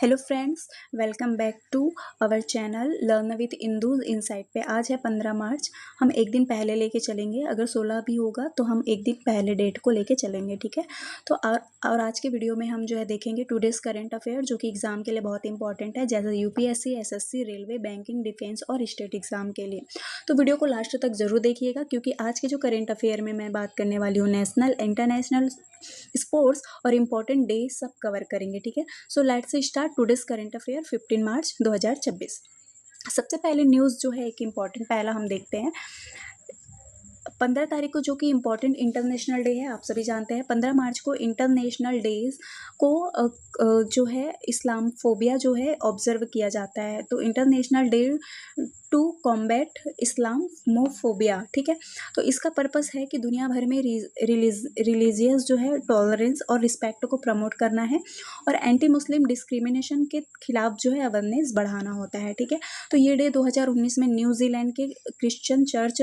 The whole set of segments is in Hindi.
Hello friends, welcome back to our channel learn with Indu's insight पे। आज है 15 मार्च। हम एक दिन पहले लेके चलेंगे, अगर 16 भी होगा तो हम एक दिन पहले डेट को लेके चलेंगे, ठीक है। तो और आज के वीडियो में हम जो है देखेंगे टुडेज करंट अफेयर, जो कि एग्जाम के लिए बहुत इंपॉर्टेंट है, जैसे UPSC, SSC, railway, banking, defence और स्टेट एग्जाम के लिए। तो वीडियो को लास्ट तक जरूर देखिएगा, क्योंकि आज के जो करंट अफेयर में मैं बात करने वाली हूँ, नेशनल, इंटरनेशनल, स्पोर्ट्स और इम्पोर्टेंट डे सब कवर करेंगे, ठीक है। So let's start today's current affair 15 मार्च 2026। सबसे पहले न्यूज़ जो है एक इम्पॉर्टेंट पहला हम देखते हैं। 15 तारीख को जो कि इम्पॉर्टेंट इंटरनेशनल डे है, आप सभी जानते हैं 15 मार्च को इंटरनेशनल डेज को जो है इस्लामफोबिया जो है ऑब्जर्व किया जाता है। तो international day to combat Islamophobia, ठीक है। तो इसका पर्पस है कि दुनिया भर में रिलीजियस जो है टॉलरेंस और रिस्पेक्ट को प्रमोट करना है और एंटी मुस्लिम डिस्क्रिमिनेशन के खिलाफ जो है अवेयरनेस बढ़ाना होता है, ठीक है। तो ये डे 2019 में न्यूजीलैंड के क्रिश्चियन चर्च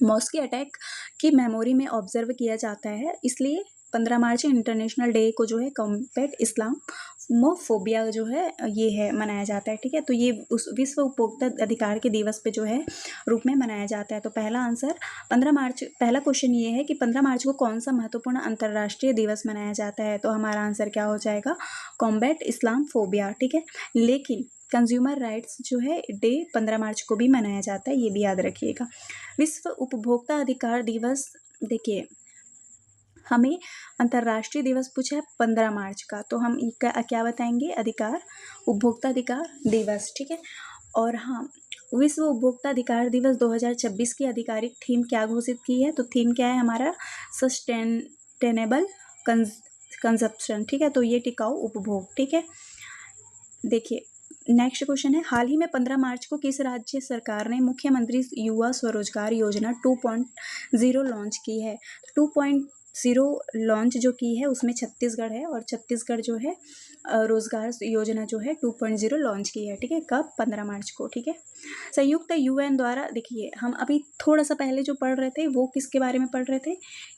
मॉस्की अटैक की मेमोरी में ऑब्जर्व किया जाता है, इसलिए 15 मार्च इंटरनेशनल डे को जो है कॉम्बैट इस्लामोफोबिया जो है ये है मनाया जाता है, ठीक है। तो ये उस विश्व उपभोक्ता अधिकार के दिवस पे जो है रूप में मनाया जाता है। तो पहला आंसर 15 मार्च, पहला क्वेश्चन ये है कि 15 मार्च को कौन सा महत्वपूर्ण अंतर्राष्ट्रीय दिवस मनाया जाता है। तो हमारा आंसर क्या हो जाएगा, कॉम्बैट इस्लामफोबिया, ठीक है। लेकिन कंज्यूमर राइट्स जो है डे 15 मार्च को भी मनाया जाता है, ये भी याद रखिएगा। विश्व उपभोक्ता अधिकार दिवस, देखिए हमें अंतर्राष्ट्रीय दिवस पूछा है 15 मार्च का, तो हम क्या बताएंगे, अधिकार, उपभोक्ता अधिकार दिवस, ठीक है। और हाँ, विश्व उपभोक्ता अधिकार दिवस 2026 की आधिकारिक थीम क्या घोषित की है। तो थीम क्या है हमारा, सस्टेनेबल कंजप्शन, ठीक है। तो ये टिकाऊ उपभोग, ठीक है। देखिए नेक्स्ट क्वेश्चन है, हाल ही में 15 मार्च को किस राज्य सरकार ने मुख्यमंत्री युवा स्वरोजगार योजना 2.0 लॉन्च की है। 2.0 लॉन्च जो की है उसमें छत्तीसगढ़ है, और छत्तीसगढ़ जो है रोजगार योजना जो है 2.0 लॉन्च की है, ठीक है। कब, 15 मार्च को, ठीक है। संयुक्त यूएन द्वारा, देखिए हम अभी थोड़ा सा पहले जो पढ़ रहे थे वो किसके बारे में पढ़ रहे थे,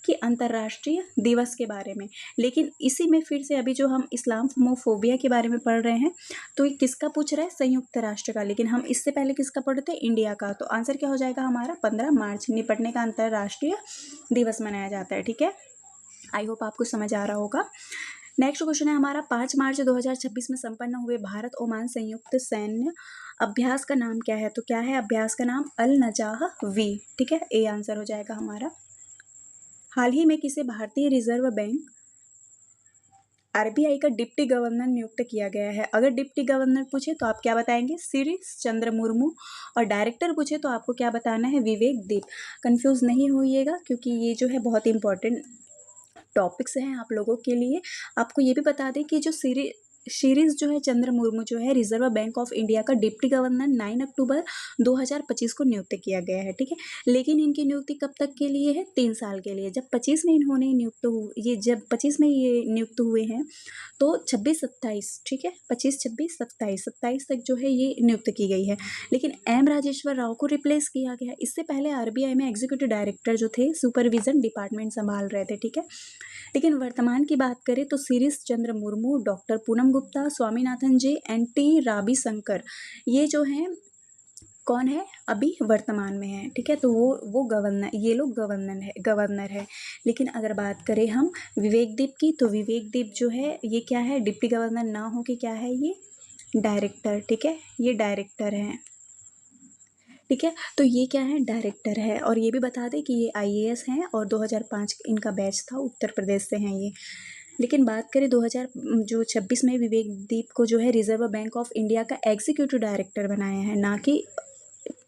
कि अंतर्राष्ट्रीय दिवस के बारे में, लेकिन इसी में फिर से अभी जो हम इस्लामोफोबिया के बारे में पढ़ रहे हैं, तो ये किसका पूछ रहा है, संयुक्त राष्ट्र का, लेकिन हम इससे पहले किसका पढ़ रहे थे, इंडिया का। तो आंसर क्या हो जाएगा हमारा, 15 मार्च निपटने का अंतर्राष्ट्रीय दिवस मनाया जाता है, ठीक है। आई होप आपको समझ आ रहा होगा। नेक्स्ट क्वेश्चन है हमारा, 5 मार्च 2026 में संपन्न हुए भारत ओमान संयुक्त सैन्य अभ्यास का नाम क्या है। तो क्या है अभ्यास का नाम, अल नजाह वी, ठीक है। ए आंसर हो जाएगा हमारा। हाल ही में किसे भारतीय रिजर्व बैंक आरबीआई का डिप्टी गवर्नर नियुक्त किया गया है। अगर डिप्टी गवर्नर पूछे तो आप क्या बताएंगे, शिरीष चंद्र मुर्मू, और डायरेक्टर पूछे तो आपको क्या बताना है, विवेक दीप। कंफ्यूज नहीं होइएगा, क्योंकि ये जो है बहुत इंपॉर्टेंट टॉपिक्स हैं आप लोगों के लिए। आपको ये भी बता दें कि जो शिरीष जो है चंद्र मुर्मू जो है रिजर्व बैंक ऑफ इंडिया का डिप्टी गवर्नर 9 अक्टूबर 2025 को नियुक्त किया गया है, ठीक है। लेकिन इनकी नियुक्ति कब तक के लिए है, 3 साल के लिए। जब 25 में इन्होंने नियुक्त हुए, ये जब 25 में ये नियुक्त हुए हैं तो 26-27, ठीक है, 25-26-27 तक जो है ये नियुक्त की गई है। लेकिन एम राजेश्वर राव को रिप्लेस किया गया। इससे पहले आरबीआई में एग्जीक्यूटिव डायरेक्टर जो थे सुपरविजन डिपार्टमेंट संभाल रहे थे, ठीक है। लेकिन वर्तमान की बात करें तो शिरीष चंद्र मुर्मू, डॉक्टर पूनम गुप्ता, स्वामीनाथन जी, एन टी रावी शंकर, ये जो हैं कौन है, अभी वर्तमान में है, ठीक है। तो वो गवर्नर, ये लोग गवर्नर है। लेकिन अगर बात करें हम विवेक दीप की, तो विवेक दीप जो है ये क्या है, डिप्टी गवर्नर ना हो के क्या है, ये डायरेक्टर, ठीक है, ये डायरेक्टर हैं, ठीक है। तो ये क्या है, डायरेक्टर है। और ये भी बता दें कि ये आईएएस हैं और 2005 इनका बैच था, उत्तर प्रदेश से हैं ये। लेकिन बात करें 2026 में विवेक दीप को जो है रिजर्व बैंक ऑफ इंडिया का एग्जीक्यूटिव डायरेक्टर बनाया है, ना कि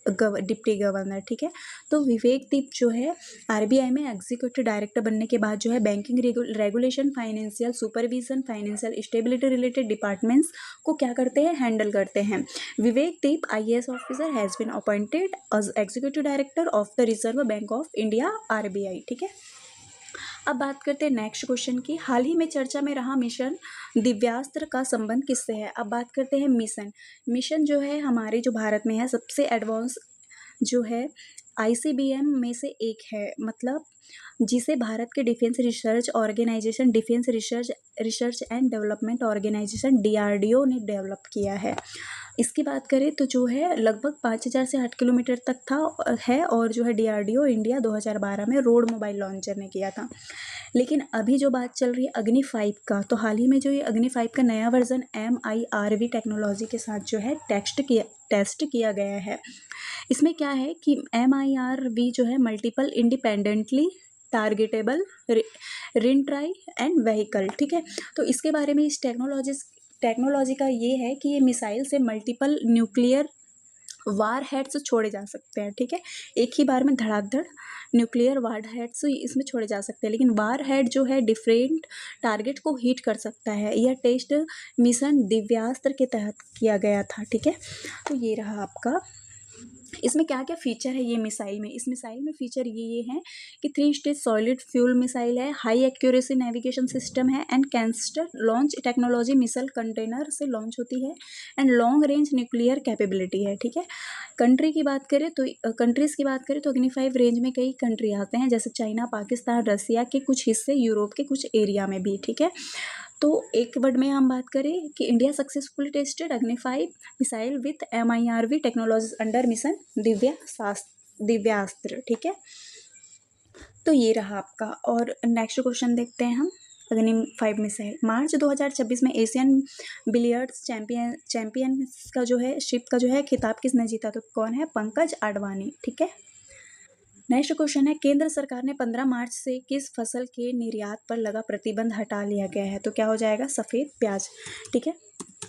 डिप्टी गवर्नर, ठीक है। तो विवेक दीप जो है आरबीआई में एग्जीक्यूटिव डायरेक्टर बनने के बाद जो है banking regulation, financial supervision, financial stability related departments को क्या करते हैं, हैंडल करते हैं। Vivek Deep IAS officer has been appointed as executive director of the Reserve Bank of India RBI, ठीक है। अब बात करते हैं नेक्स्ट क्वेश्चन की, हाल ही में चर्चा में रहा मिशन दिव्यास्त्र का संबंध किससे है। अब बात करते हैं मिशन जो है हमारे जो भारत में है सबसे एडवांस जो है आईसीबीएम में से एक है, मतलब जिसे भारत के defence research organisation, defence research and development organisation DRDO ने डेवलप किया है। इसकी बात करें तो जो है लगभग 5000 से 8 किलोमीटर तक था है, और जो है डीआरडीओ इंडिया 2012 में रोड मोबाइल लॉन्चर ने किया था। लेकिन अभी जो बात चल रही है अग्नि 5 का, तो हाल ही में जो ये अग्नि 5 का नया वर्जन MIRV टेक्नोलॉजी के साथ जो है टेस्ट किया गया है। इसमें क्या है कि MIRV जो है multiple independently targetable reentry and vehicle, ठीक है। तो इसके बारे में इस टेक्नोलॉजी का ये है कि ये मिसाइल से मल्टीपल न्यूक्लियर वार हेड्स छोड़े जा सकते हैं, ठीक है। एक ही बार में धड़ाधड़ न्यूक्लियर वार हेड्स इसमें छोड़े जा सकते हैं, लेकिन वार हेड जो है डिफरेंट टारगेट को हिट कर सकता है। यह टेस्ट मिशन दिव्यास्त्र के तहत किया गया था, ठीक है। तो ये रहा आपका, इसमें क्या क्या फीचर है ये मिसाइल में। इस मिसाइल में फीचर ये हैं कि 3 स्टेज सॉलिड फ्यूल मिसाइल है, हाई एक्यूरेसी नेविगेशन सिस्टम है, and canister launch technology missile container से लॉन्च होती है, and long range nuclear capability है, ठीक है। कंट्रीज़ की बात करें तो अग्नि 5 रेंज में कई कंट्री आते हैं, जैसे चाइना, पाकिस्तान, रसिया के कुछ हिस्से, यूरोप के कुछ एरिया में भी, ठीक है। तो एक वर्ड में हम बात करें कि इंडिया सक्सेसफुली टेस्टेड अग्नि 5 missile with MIRV technologies under mission Divyastra, ठीक है। तो ये रहा आपका, और नेक्स्ट क्वेश्चन देखते हैं हम। अग्नि 5 मिसाइल मार्च 2026 में एशियन बिलियर्ड्स चैंपियन का जो है शिप का जो है खिताब किसने जीता, तो कौन है, पंकज आडवाणी, ठीक है। नेक्स्ट क्वेश्चन है, केंद्र सरकार ने 15 मार्च से किस फसल के निर्यात पर लगा प्रतिबंध हटा लिया गया है, तो क्या हो जाएगा, सफ़ेद प्याज, ठीक है।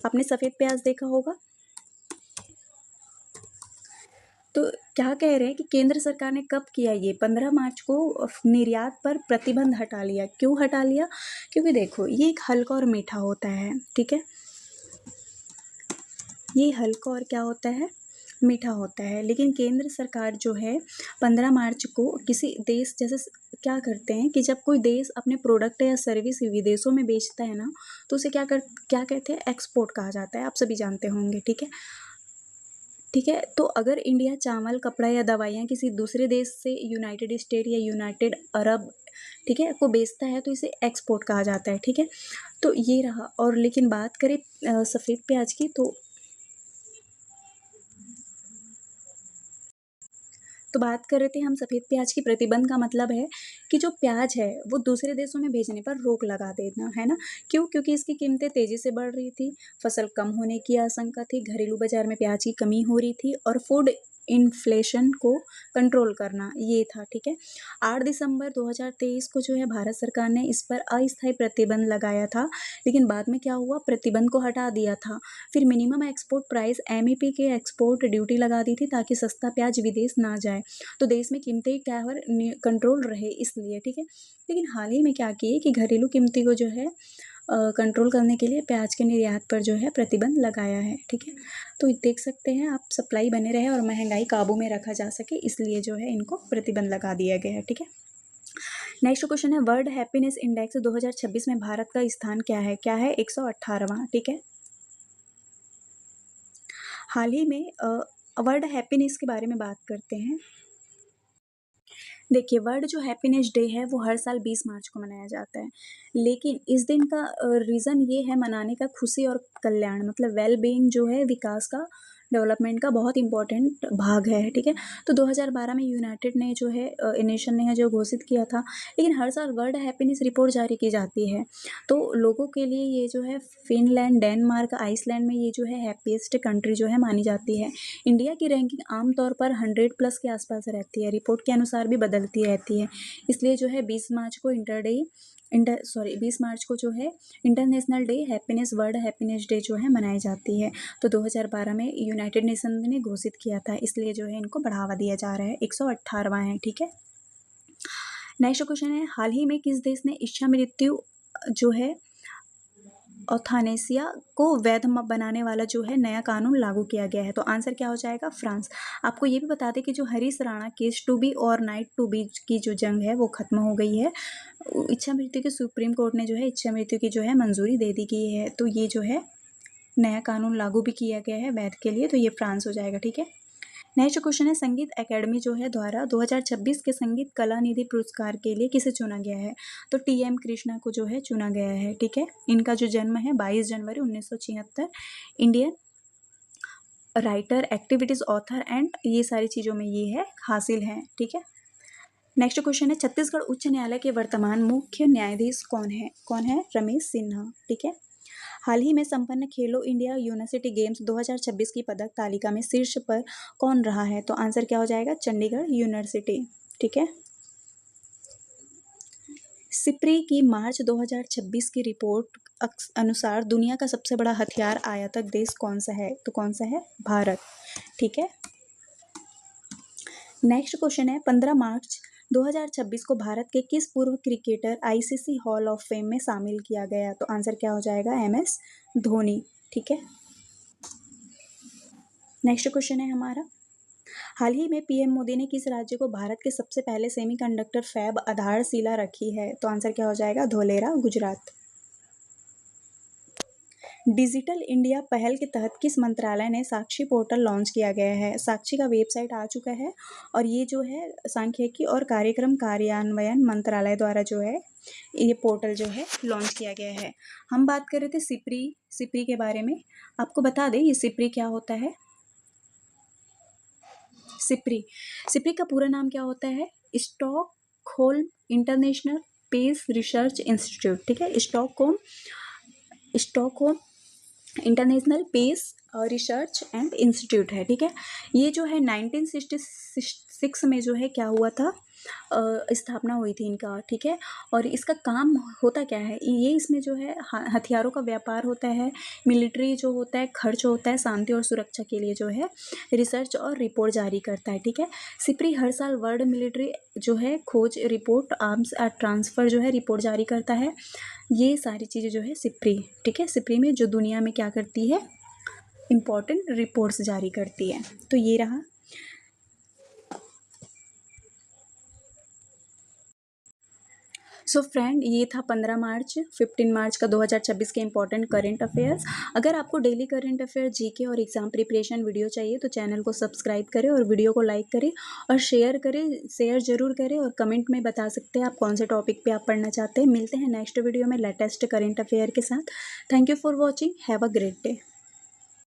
आपने सफ़ेद प्याज देखा होगा। तो क्या कह रहे हैं कि केंद्र सरकार ने कब किया, ये 15 मार्च को निर्यात पर प्रतिबंध हटा लिया। क्यों हटा लिया, क्योंकि देखो ये एक हल्का और मीठा होता है, ठीक है। ये हल्का और क्या होता है, मीठा होता है। लेकिन केंद्र सरकार जो है 15 मार्च को किसी देश, जैसे क्या करते हैं कि जब कोई देश अपने प्रोडक्ट या सर्विस विदेशों में बेचता है ना, तो उसे क्या कहते हैं, एक्सपोर्ट कहा जाता है, आप सभी जानते होंगे, ठीक है। ठीक है, तो अगर इंडिया चावल, कपड़ा या दवाइयाँ किसी दूसरे देश से, यूनाइटेड स्टेट या यूनाइटेड अरब, ठीक है, को बेचता है, तो इसे एक्सपोर्ट कहा जाता है, ठीक है। तो ये रहा। और लेकिन बात करें सफ़ेद प्याज की, तो बात कर रहे थे हम सफ़ेद प्याज की। प्रतिबंध का मतलब है कि जो प्याज है वो दूसरे देशों में भेजने पर रोक लगा देना, है ना। क्यों, क्योंकि इसकी कीमतें तेज़ी से बढ़ रही थी, फसल कम होने की आशंका थी, घरेलू बाजार में प्याज की कमी हो रही थी, और फूड इन्फ्लेशन को कंट्रोल करना, ये था, ठीक है। 8 दिसंबर 2023 को जो है भारत सरकार ने इस पर अस्थायी प्रतिबंध लगाया था, लेकिन बाद में क्या हुआ, प्रतिबंध को हटा दिया था। फिर मिनिमम एक्सपोर्ट प्राइस MEP के एक्सपोर्ट ड्यूटी लगा दी थी, ताकि सस्ता प्याज विदेश ना जाए, तो देश में कीमतें क्या हो कंट्रोल रहे, इसलिए, ठीक है। लेकिन हाल ही में क्या किए कि घरेलू कीमती को जो है कंट्रोल करने के लिए प्याज के निर्यात पर जो है प्रतिबंध लगाया है, ठीक है। तो देख सकते हैं आप, सप्लाई बने रहे और महंगाई काबू में रखा जा सके, इसलिए जो है इनको प्रतिबंध लगा दिया गया है, ठीक है। नेक्स्ट क्वेश्चन है, वर्ल्ड हैप्पीनेस इंडेक्स 2026 में भारत का स्थान क्या है, 118वां, ठीक है। हाल ही में वर्ल्ड हैप्पीनेस के बारे में बात करते हैं। देखिए, वर्ल्ड जो हैप्पीनेस डे है वो हर साल 20 मार्च को मनाया जाता है, लेकिन इस दिन का रीज़न ये है मनाने का, खुशी और कल्याण, मतलब वेल बीइंग जो है, विकास का, डेवलपमेंट का बहुत इंपॉर्टेंट भाग है, ठीक है। तो 2012 में यूनाइटेड ने जो है नेशन ने जो घोषित किया था, लेकिन हर साल वर्ल्ड हैप्पीनेस रिपोर्ट जारी की जाती है। तो लोगों के लिए ये जो है फिनलैंड, डेनमार्क, आइसलैंड में ये जो है हैप्पीएस्ट कंट्री जो है मानी जाती है। इंडिया की रैंकिंग आमतौर पर 100+ के आसपास रहती है, रिपोर्ट के अनुसार भी बदलती रहती है। इसलिए जो है 20 मार्च को 20 मार्च को जो है international day happiness, world happiness day जो है मनाई जाती है। तो 2012 में यूनाइटेड नेशन ने घोषित किया था, इसलिए जो है इनको बढ़ावा दिया जा रहा है। 118वां है, ठीक है। नेक्स्ट क्वेश्चन है, हाल ही में किस देश ने इच्छा मृत्यु जो है ऑथानेसिया को वैध बनाने वाला जो है नया कानून लागू किया गया है, तो आंसर क्या हो जाएगा, फ्रांस। आपको ये भी बता दें कि जो Harish Rana case two B और नाइट टू बी की जो जंग है वो खत्म हो गई है। इच्छा मृत्यु की सुप्रीम कोर्ट ने जो है इच्छा मृत्यु की जो है मंजूरी दे दी गई है, तो ये जो है नया कानून लागू भी किया गया है वैध के लिए, तो ये फ्रांस हो जाएगा, ठीक है। नेक्स्ट क्वेश्चन है संगीत एकेडमी जो है द्वारा 2026 के संगीत कला निधि पुरस्कार के लिए किसे चुना गया है? तो टी.एम. कृष्णा को जो है चुना गया है, ठीक है। इनका जो जन्म है 22 जनवरी 1976, Indian writer, activities author and ये सारी चीज़ों में ये है हासिल है, ठीक है। नेक्स्ट क्वेश्चन है छत्तीसगढ़ उच्च न्यायालय के वर्तमान मुख्य न्यायाधीश कौन है? कौन है? रमेश सिन्हा, ठीक है। हाल ही में संपन्न खेलो इंडिया यूनिवर्सिटी गेम्स 2026 की पदक तालिका में शीर्ष पर कौन रहा है? तो आंसर क्या हो जाएगा? चंडीगढ़ यूनिवर्सिटी, ठीक है। सिप्री की मार्च 2026 की रिपोर्ट अनुसार दुनिया का सबसे बड़ा हथियार आयातक देश कौन सा है? तो कौन सा है? भारत, ठीक है। नेक्स्ट क्वेश्चन है 15 मार्च 2026 को भारत के किस पूर्व cricketer ICC hall of fame में शामिल किया गया? तो आंसर क्या हो जाएगा? एमएस धोनी, ठीक है। नेक्स्ट क्वेश्चन है हमारा, हाल ही में पीएम मोदी ने किस राज्य को भारत के सबसे पहले सेमीकंडक्टर फैब आधारशिला रखी है? तो आंसर क्या हो जाएगा? धोलेरा, गुजरात। डिजिटल इंडिया पहल के तहत किस मंत्रालय ने साक्षी पोर्टल लॉन्च किया गया है? साक्षी का वेबसाइट आ चुका है और ये जो है सांख्यिकी और कार्यक्रम कार्यान्वयन मंत्रालय द्वारा जो है ये पोर्टल जो है लॉन्च किया गया है। हम बात कर रहे थे सिप्री के बारे में। आपको बता दें ये सिप्री क्या होता है। सिप्री का पूरा नाम क्या होता है? Stockholm international peace research institute, ठीक है। Stockholm international peace research and institute है, ठीक है। ये जो है 1966 में जो है क्या हुआ था, स्थापना हुई थी इनका, ठीक है। और इसका काम होता क्या है? ये इसमें जो है हथियारों का व्यापार होता है, मिलिट्री जो होता है खर्च होता है, शांति और सुरक्षा के लिए जो है रिसर्च और रिपोर्ट जारी करता है, ठीक है। सिप्री हर साल वर्ल्ड मिलिट्री जो है खोज रिपोर्ट, आर्म्स ट्रांसफ़र जो है रिपोर्ट जारी करता है। ये सारी चीज़ें जो है सिप्री, ठीक है। सिप्री में जो दुनिया में क्या करती है, इम्पॉर्टेंट रिपोर्ट्स जारी करती है। तो ये रहा। सो फ्रेंड, ये था 15 मार्च 15 मार्च का 2026 के इंपॉर्टेंट करंट अफेयर्स। अगर आपको डेली करंट अफेयर, जीके और एग्जाम प्रिपरेशन वीडियो चाहिए तो चैनल को सब्सक्राइब करें और वीडियो को लाइक करें और शेयर जरूर करें और कमेंट में बता सकते हैं आप कौन से टॉपिक पे आप पढ़ना चाहते हैं। मिलते हैं नेक्स्ट वीडियो में लेटेस्ट करंट अफेयर के साथ। Thank you for watching, have a great day.